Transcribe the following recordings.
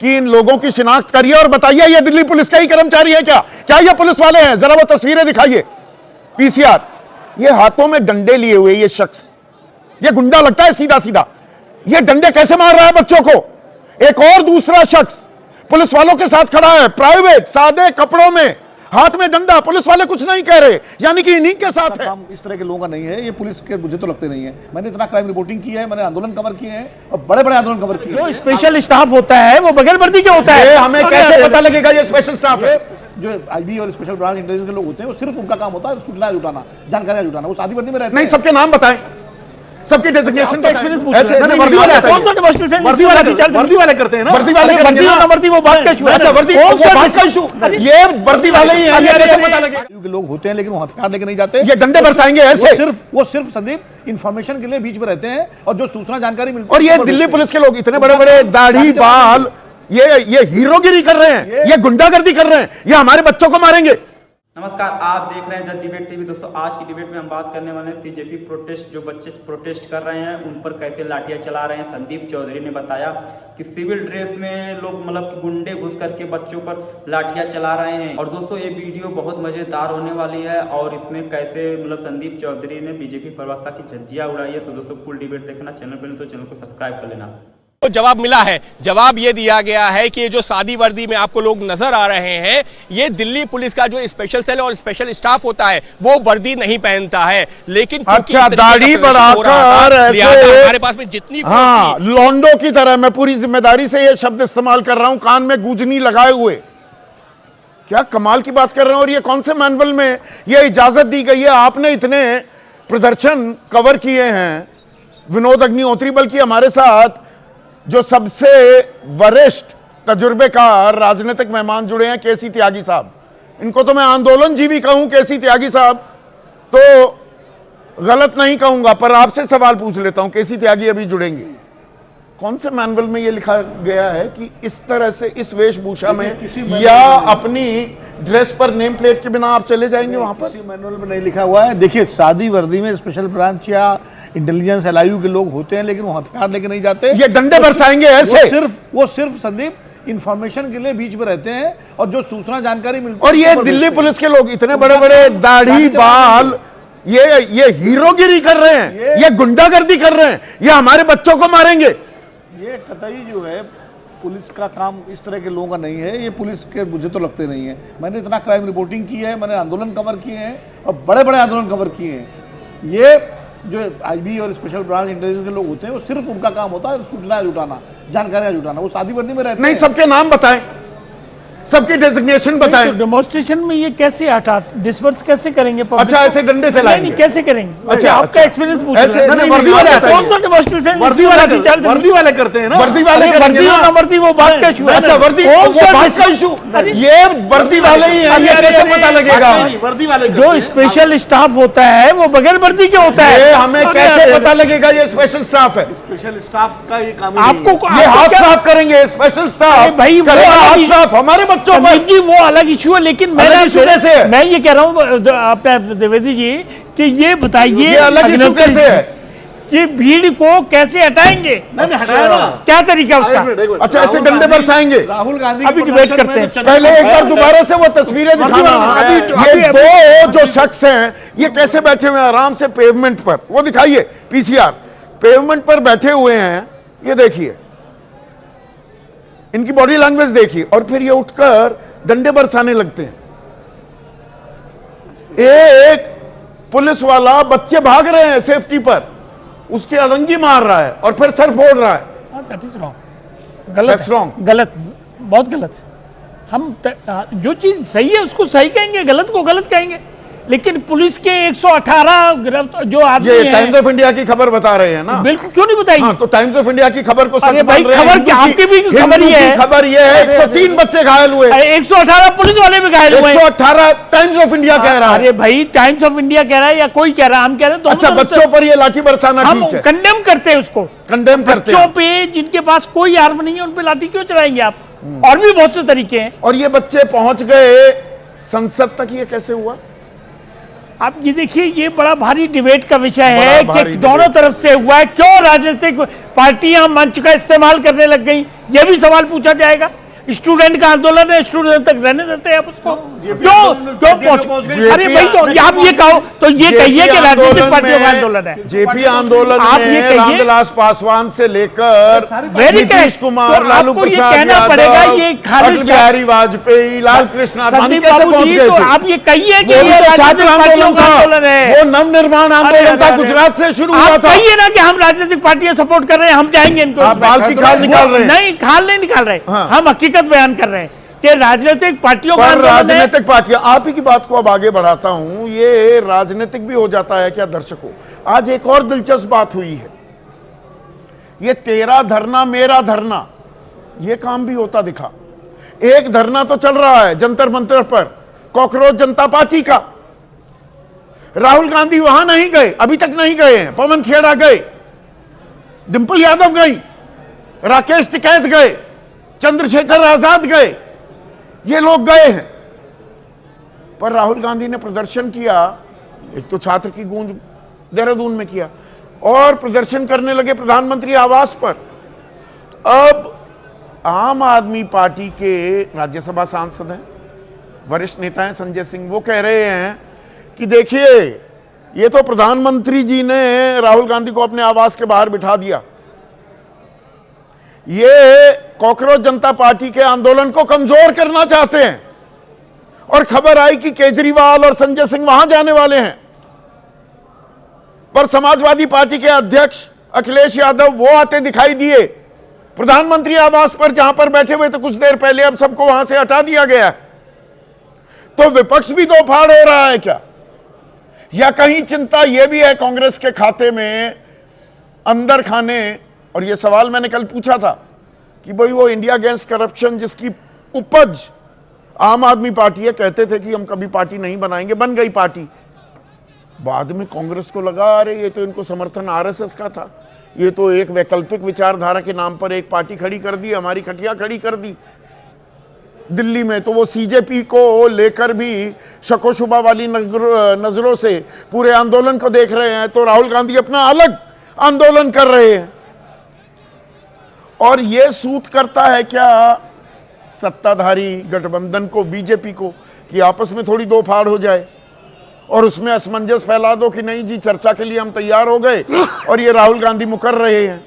कि इन लोगों की शिनाख्त करिए और बताइए ये दिल्ली पुलिस का ही कर्मचारी है क्या ये पुलिस वाले हैं? जरा वो तस्वीरें दिखाइए। पीसीआर, ये हाथों में डंडे लिए हुए ये शख्स, ये गुंडा लगता है सीधा सीधा। ये डंडे कैसे मार रहा है बच्चों को? एक और दूसरा शख्स पुलिस वालों के साथ खड़ा है, प्राइवेट सादे कपड़ों में, हाथ में डंडा। पुलिस वाले कुछ नहीं कह रहे, यानी कि इन्हीं के साथ है। काम इस तरह के लोगों का नहीं है, ये पुलिस के मुझे तो लगते नहीं है। मैंने इतना क्राइम रिपोर्टिंग की है, मैंने आंदोलन कवर किए हैं और बड़े बड़े आंदोलन कवर किए हैं। जो स्पेशल स्टाफ होता है वो बगैर वर्दी के होता है। हमें कैसे पता लगेगा ये स्पेशल स्टाफ है? जो आईबी और स्पेशल ब्रांच इंटेलिजेंस के लोग होते हैं, वो सिर्फ उनका काम होता है सूचना जुटाना, जानकारियां जुटाना। वो सादी वर्दी में रहते नहीं, हैं। सबके नाम बताएं, सबकी डेजिग्नेशन एक्सपीरियंस पूछ ऐसे रहे हैं। वर्दी वाले कौन सा डेमोन्स्ट्रेशन? वर्दी वाले करते हैं ना। वर्दी वाले वर्दी और वर्दी वो बात का इशू है। अच्छा, वर्दी वो बात का इशू, ये वर्दी वाले ही हैं, ये कैसे पता लगेगा? क्योंकि लोग होते हैं लेकिन वो हथियार लेके नहीं जाते। ये डंडे बरसाएंगे ऐसे। वो सिर्फ संदीप इंफॉर्मेशन के लिए बीच में रहते हैं और जो सूचना जानकारी मिलती है। और ये दिल्ली पुलिस के लोग इतने बड़े बड़े दाढ़ी बाल, ये हीरोगिरी कर रहे हैं, ये गुंडागर्दी कर रहे हैं, ये हमारे बच्चों को मारेंगे। नमस्कार, आप देख रहे हैं जज डिबेट टीवी। दोस्तों, आज की डिबेट में हम बात करने वाले हैं सीजेपी प्रोटेस्ट, जो बच्चे प्रोटेस्ट कर रहे हैं उन पर कैसे लाठियां चला रहे हैं। संदीप चौधरी ने बताया कि सिविल ड्रेस में लोग मतलब गुंडे घुस करके बच्चों पर लाठियां चला रहे हैं। और दोस्तों, ये वीडियो बहुत मजेदार होने वाली है और इसमें कैसे मतलब संदीप चौधरी ने बीजेपी प्रवक्ता की झज्जियां उड़ाई है। तो दोस्तों, फुल डिबेट देखना, चैनल पर नहीं तो चैनल को सब्सक्राइब कर लेना। तो जवाब मिला है। जवाब ये दिया गया है कि जो सादी वर्दी में आपको लोग नजर आ रहे हैं, ये दिल्ली पुलिस का जो स्पेशल सेल और स्पेशल स्टाफ होता है वो वर्दी नहीं पहनता है। लेकिन अच्छा, दाढ़ी बढ़ाकर ऐसे हमारे पास में जितनी लॉन्डो की तरह, मैं पूरी जिम्मेदारी से ये शब्द इस्तेमाल कर रहा हूं, कान में गूंजनी लगाए हुए, क्या कमाल की बात कर रहे हैं। और ये कौन से मैनुअल में ये इजाजत दी गई है? आपने इतने प्रदर्शन कवर किए हैं, विनोद अग्निहोत्री बल्कि हमारे साथ जो सबसे वरिष्ठ तजुर्बेकार राजनीतिक मेहमान जुड़े हैं, केसी त्यागी साहब। इनको तो मैं आंदोलन जीवी कहूं, केसी त्यागी साहब तो गलत नहीं कहूंगा, पर आपसे सवाल पूछ लेता हूं। केसी त्यागी अभी जुड़ेंगे, कौन से मैनुअल में यह लिखा गया है कि इस तरह से, इस वेशभूषा में या अपनी ड्रेस पर नेम प्लेट के बिना आप चले जाएंगे वहां पर? किसी मैनुअल में नहीं लिखा हुआ है। देखिए, सादी वर्दी में स्पेशल ब्रांच या इंटेलिजेंस एलआईयू के लोग होते हैं लेकिन वो हथियार लेके नहीं जाते। ये डंडे बरसाएंगे ऐसे। वो सिर्फ संदीप इंफॉर्मेशन के लिए बीच में रहते हैं और जो सूचना जानकारी मिलती है। और ये दिल्ली पुलिस के लोग इतने बड़े बड़े दाढ़ी बाल, ये हीरोगिरी कर रहे हैं, ये गुंडागर्दी कर रहे हैं, ये हमारे बच्चों को मारेंगे। ये कतई जो है पुलिस का काम इस तरह के लोगों का नहीं है, ये पुलिस के मुझे तो लगते नहीं है। मैंने इतना क्राइम रिपोर्टिंग की है, मैंने आंदोलन कवर किए हैं और बड़े बड़े आंदोलन कवर किए हैं। ये जो आईबी और स्पेशल ब्रांच इंटेलिजेंस के लोग होते हैं, वो सिर्फ उनका काम होता है सूचना जुटाना, जानकारियां जुटाना। वो सादी वर्दी में रहते हैं। नहीं, सबके नाम बताएं, सबकी डेजिग्नेशन बताएं। डेमोन्स्ट्रेशन में ये कैसे हटा डिस्पर्स कैसे करेंगे? अच्छा, ऐसे डंडे चलाएंगे? नहीं, कैसे करेंगे? अच्छा, आपका एक्सपीरियंस पूछ रहे हैं। वर्दी वाले कौन सा डेमोन्स्ट्रेशन? वर्दी वाले करते हैं ना। वर्दी वाले वर्दी और वर्दी वो बात का इशू है। अच्छा, वर्दी वो बात का इशू, ये वर्दी वाले ही हैं, ये कैसे पता लगेगा? वर्दी वाले जो स्पेशल स्टाफ होता है वो बगैर वर्दी के होता है। हमें कैसे पता लगेगा ये स्पेशल स्टाफ है? स्पेशल स्टाफ का ये काम आपको ये हाथ साफ करेंगे स्पेशल स्टाफ भाई, हाथ साफ हमारे बच्चों पर। जी, वो अलग इशू है, लेकिन मैं ये कह रहा हूँ अपने द्विवेदी जी कि ये बताइए, ये अलग इशू कैसे है? कि भीड़ को कैसे हटाएंगे? क्या तरीका उसका? अच्छा, ऐसे डंडे बरसाएंगे? राहुल गांधी अभी डिबेट करते हैं। पहले एक बार दोबारा से वो तस्वीरें दिखाना। ये दो जो शख्स हैं, ये कैसे बैठे हुए हैं आराम से पेवमेंट पर, वो दिखाइए। पीसीआर पेवमेंट पर बैठे हुए हैं, ये देखिए, इनकी बॉडी लैंग्वेज देखिए, और फिर ये उठकर डंडे बरसाने लगते हैं। एक पुलिस वाला, बच्चे भाग रहे हैं सेफ्टी पर, उसके अड़ंगी मार रहा है और फिर सर फोड़ रहा है। दैट इज रॉन्ग, गलत है, गलत, बहुत गलत है। हम जो चीज सही है उसको सही कहेंगे, गलत को गलत कहेंगे। लेकिन पुलिस के 118 गिरफ्तार जो आदमी ये टाइम्स ऑफ इंडिया की खबर बता रहे हैं ना? बिल्कुल, क्यों नहीं बताएंगे? हाँ, तो टाइम्स ऑफ इंडिया की खबर को सच मान रहे हैं। खबर क्या, आपकी भी खबर ये है? खबर ये है 103 बच्चे घायल हुए, 118 पुलिस वाले भी घायल हुए। 118 टाइम्स ऑफ इंडिया कह रहा है। अरे भाई, टाइम्स ऑफ इंडिया कह रहा है या कोई कह रहा है? हम कह रहे हैं। अच्छा, बच्चों पर ये लाठी बरसाना हम ठीक है, कंडेम करते हैं उसको, कंडेम करते हैं। बच्चों पे जिनके पास कोई आर्म नहीं है उन पे लाठी क्यों चलाएंगे आप? और भी बहुत से तरीके हैं। और ये बच्चे पहुंच गए संसद तक, ये कैसे हुआ? आप ये देखिए, ये बड़ा भारी डिबेट का विषय है कि दोनों तरफ से हुआ है। क्यों राजनीतिक पार्टियां मंच का इस्तेमाल करने लग गई, ये भी सवाल पूछा जाएगा। स्टूडेंट का आंदोलन है, स्टूडेंट तक रहने देते हैं आप उसको, क्यों पहुंच गए? अरे भाई, तो आप ये कहो, तो ये कहिए कि राजनीतिक पार्टियों का आंदोलन है। जेपी आंदोलन आप ये में रामविलास पासवान से लेकर नीतीश कुमार, लालू प्रसाद यादव, अटल बिहारी वाजपेयी, लाल कृष्ण आडवाणी कैसे पहुंच गए थे? आप ये कहिए कि वो भी ये तो छात्र राजनीतिक पार्टियों का आंदोलन है, वो नवनिर्माण आंदोलन था, गुजरात से शुरू हुआ आप था। कहिए ना कि हम राजनीतिक पार्टियां सपोर्ट कर रहे हैं, हम जाएंगे इनको। आप बाल की खाल निकाल रहे हैं। नहीं, खाल नहीं निकाल रहे, हम हकीकत बयान कर रहे हैं कि राजनीतिक पार्टियों का पर राजनीतिक पार्टियां, आप ही की बात को अब आगे बढ़ाता हूं, ये राजनीतिक भी हो जाता है क्या दर्शकों? आज एक और दिलचस्प बात हुई है, ये तेरा धरना मेरा धरना, ये काम भी होता दिखा। एक धरना तो चल रहा है जंतर मंतर पर, कॉकरोच जनता पार्टी का। राहुल गांधी वहां नहीं गए, अभी तक नहीं गए हैं। पवन खेड़ा गए, डिंपल यादव गई, राकेश टिकैत गए, चंद्रशेखर आजाद गए, ये लोग गए हैं। पर राहुल गांधी ने प्रदर्शन किया, एक तो छात्र की गूंज देहरादून में किया, और प्रदर्शन करने लगे प्रधानमंत्री आवास पर। अब आम आदमी पार्टी के राज्यसभा सांसद हैं, वरिष्ठ नेता हैं संजय सिंह, वो कह रहे हैं कि देखिए, ये तो प्रधानमंत्री जी ने राहुल गांधी को अपने आवास के बाहर बिठा दिया, ये कॉकरोच जनता पार्टी के आंदोलन को कमजोर करना चाहते हैं। और खबर आई कि केजरीवाल और संजय सिंह वहां जाने वाले हैं, पर समाजवादी पार्टी के अध्यक्ष अखिलेश यादव वो आते दिखाई दिए प्रधानमंत्री आवास पर, जहां पर बैठे हुए थे कुछ देर पहले, अब सबको वहां से हटा दिया गया है। तो विपक्ष भी दो फाड़ हो रहा है क्या? या कहीं चिंता यह भी है कांग्रेस के खाते में अंदर खाने? और यह सवाल मैंने कल पूछा था कि भाई वो इंडिया अगेंस्ट करप्शन जिसकी उपज आम आदमी पार्टी है, कहते थे कि हम कभी पार्टी नहीं बनाएंगे, बन गई पार्टी। बाद में कांग्रेस को लगा अरे ये तो इनको समर्थन आरएसएस का था, ये तो एक वैकल्पिक विचारधारा के नाम पर एक पार्टी खड़ी कर दी, हमारी खटिया खड़ी कर दी दिल्ली में। तो वो सीजेपी को लेकर भी शको-शुबा वाली नजरों से पूरे आंदोलन को देख रहे हैं। तो राहुल गांधी अपना अलग आंदोलन कर रहे हैं। और ये सूट करता है क्या सत्ताधारी गठबंधन को, बीजेपी को, कि आपस में थोड़ी दो फाड़ हो जाए और उसमें असमंजस फैला दो कि नहीं जी चर्चा के लिए हम तैयार हो गए और ये राहुल गांधी मुकर रहे हैं।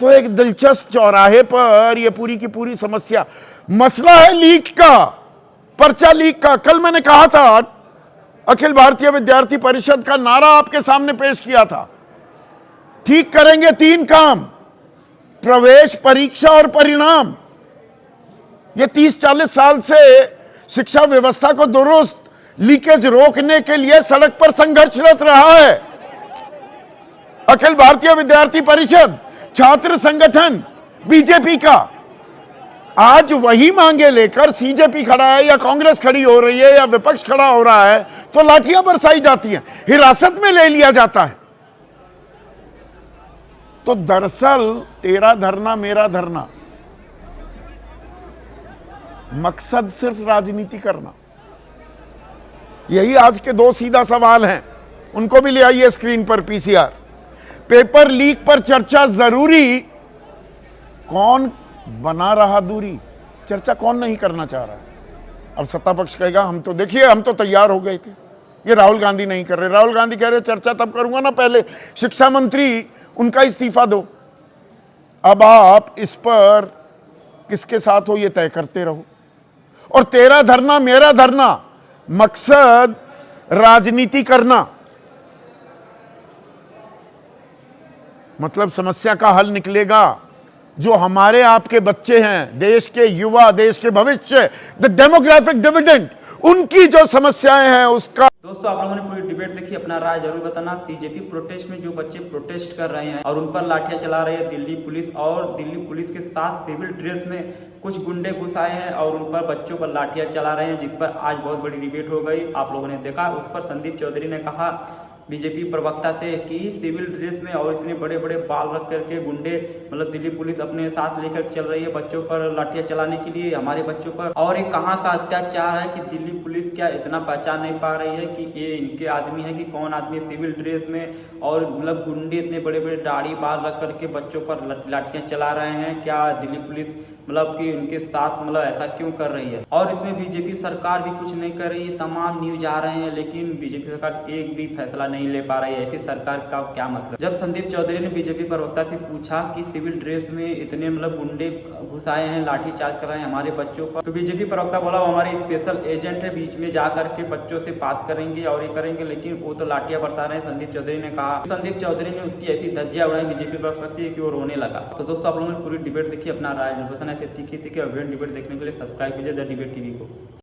तो एक दिलचस्प चौराहे पर ये पूरी की पूरी समस्या, मसला है लीक का, पर्चा लीक का। कल मैंने कहा था, अखिल भारतीय विद्यार्थी परिषद का नारा आपके सामने पेश किया था, ठीक करेंगे 3 काम, प्रवेश, परीक्षा और परिणाम। ये 30-40 साल से शिक्षा व्यवस्था को दुरुस्त, लीकेज रोकने के लिए सड़क पर संघर्षरत रहा है अखिल भारतीय विद्यार्थी परिषद, छात्र संगठन बीजेपी का। आज वही मांगे लेकर सीजेपी खड़ा है या कांग्रेस खड़ी हो रही है या विपक्ष खड़ा हो रहा है तो लाठियां बरसाई जाती हैं, हिरासत में ले लिया जाता है। तो दरअसल तेरा धरना मेरा धरना, मकसद सिर्फ राजनीति करना। यही आज के 2 सीधा सवाल हैं, उनको भी ले आइए स्क्रीन पर। पीसीआर, पेपर लीक पर चर्चा जरूरी, कौन बना रहा दूरी? चर्चा कौन नहीं करना चाह रहा है? अब सत्ता पक्ष कहेगा हम तो, देखिए हम तो तैयार हो गए थे, ये राहुल गांधी नहीं कर रहे। राहुल गांधी कह रहे चर्चा तब करूंगा ना, पहले शिक्षा मंत्री उनका इस्तीफा दो। अब आप इस पर किसके साथ हो ये तय करते रहो। और तेरा धरना मेरा धरना, मकसद राजनीति करना, मतलब समस्या का हल निकलेगा। जो हमारे आपके बच्चे हैं, देश के युवा, देश के भविष्य, द डेमोग्राफिक डिविडेंड, उनकी जो समस्याएं हैं उसका। दोस्तों आप लोगों ने पूरी डिबेट देखी, अपना राय जरूर बताना। सीजेपी प्रोटेस्ट में जो बच्चे प्रोटेस्ट कर रहे हैं और उन पर लाठियां चला रही है दिल्ली पुलिस, और दिल्ली पुलिस के साथ सिविल ड्रेस में कुछ गुंडे घुस आए हैं और उन पर बच्चों पर लाठियां चला रहे हैं, जिस पर आज बहुत बड़ी डिबेट हो गई। आप लोगों ने देखा, उस पर संदीप चौधरी ने कहा बीजेपी प्रवक्ता से कि सिविल ड्रेस में और इतने बड़े बड़े बाल रख करके गुंडे मतलब दिल्ली पुलिस अपने साथ लेकर चल रही है बच्चों पर लाठियां चलाने के लिए, हमारे बच्चों पर। और ये कहाँ का अत्याचार है कि दिल्ली पुलिस क्या इतना पहचान नहीं पा रही है कि ये इनके आदमी है कि कौन आदमी सिविल ड्रेस में और मतलब गुंडे इतने बड़े बड़े दाढ़ी बाल रख करके बच्चों पर लाठियां चला रहे हैं। क्या दिल्ली पुलिस मतलब कि उनके साथ मतलब ऐसा क्यों कर रही है? और इसमें बीजेपी सरकार भी कुछ नहीं कर रही है। तमाम न्यूज आ रहे हैं लेकिन बीजेपी सरकार एक भी फैसला नहीं ले पा रही है। ऐसी सरकार का क्या मतलब? जब संदीप चौधरी ने बीजेपी प्रवक्ता से पूछा कि सिविल ड्रेस में इतने मतलब गुंडे घुसाए हैं, लाठीचार्ज कर रहे हैं हमारे बच्चों पर, तो बीजेपी प्रवक्ता बोला हमारे स्पेशल एजेंट है, बीच में जा करके बच्चों से बात करेंगे और ये करेंगे, लेकिन वो तो लाठियां बरसा रहे हैं। संदीप चौधरी ने कहा। संदीप चौधरी ने उसकी ऐसी धज्जियां उड़ाई बीजेपी प्रवक्ता की वो रोने लगा। तो दोस्तों आप लोगों ने पूरी डिबेट देखी, अपना राय जरूर बताना। ऐसे तीखी और डिबेट देखने के लिए सब्सक्राइब कीजिए द डिबेट टीवी को।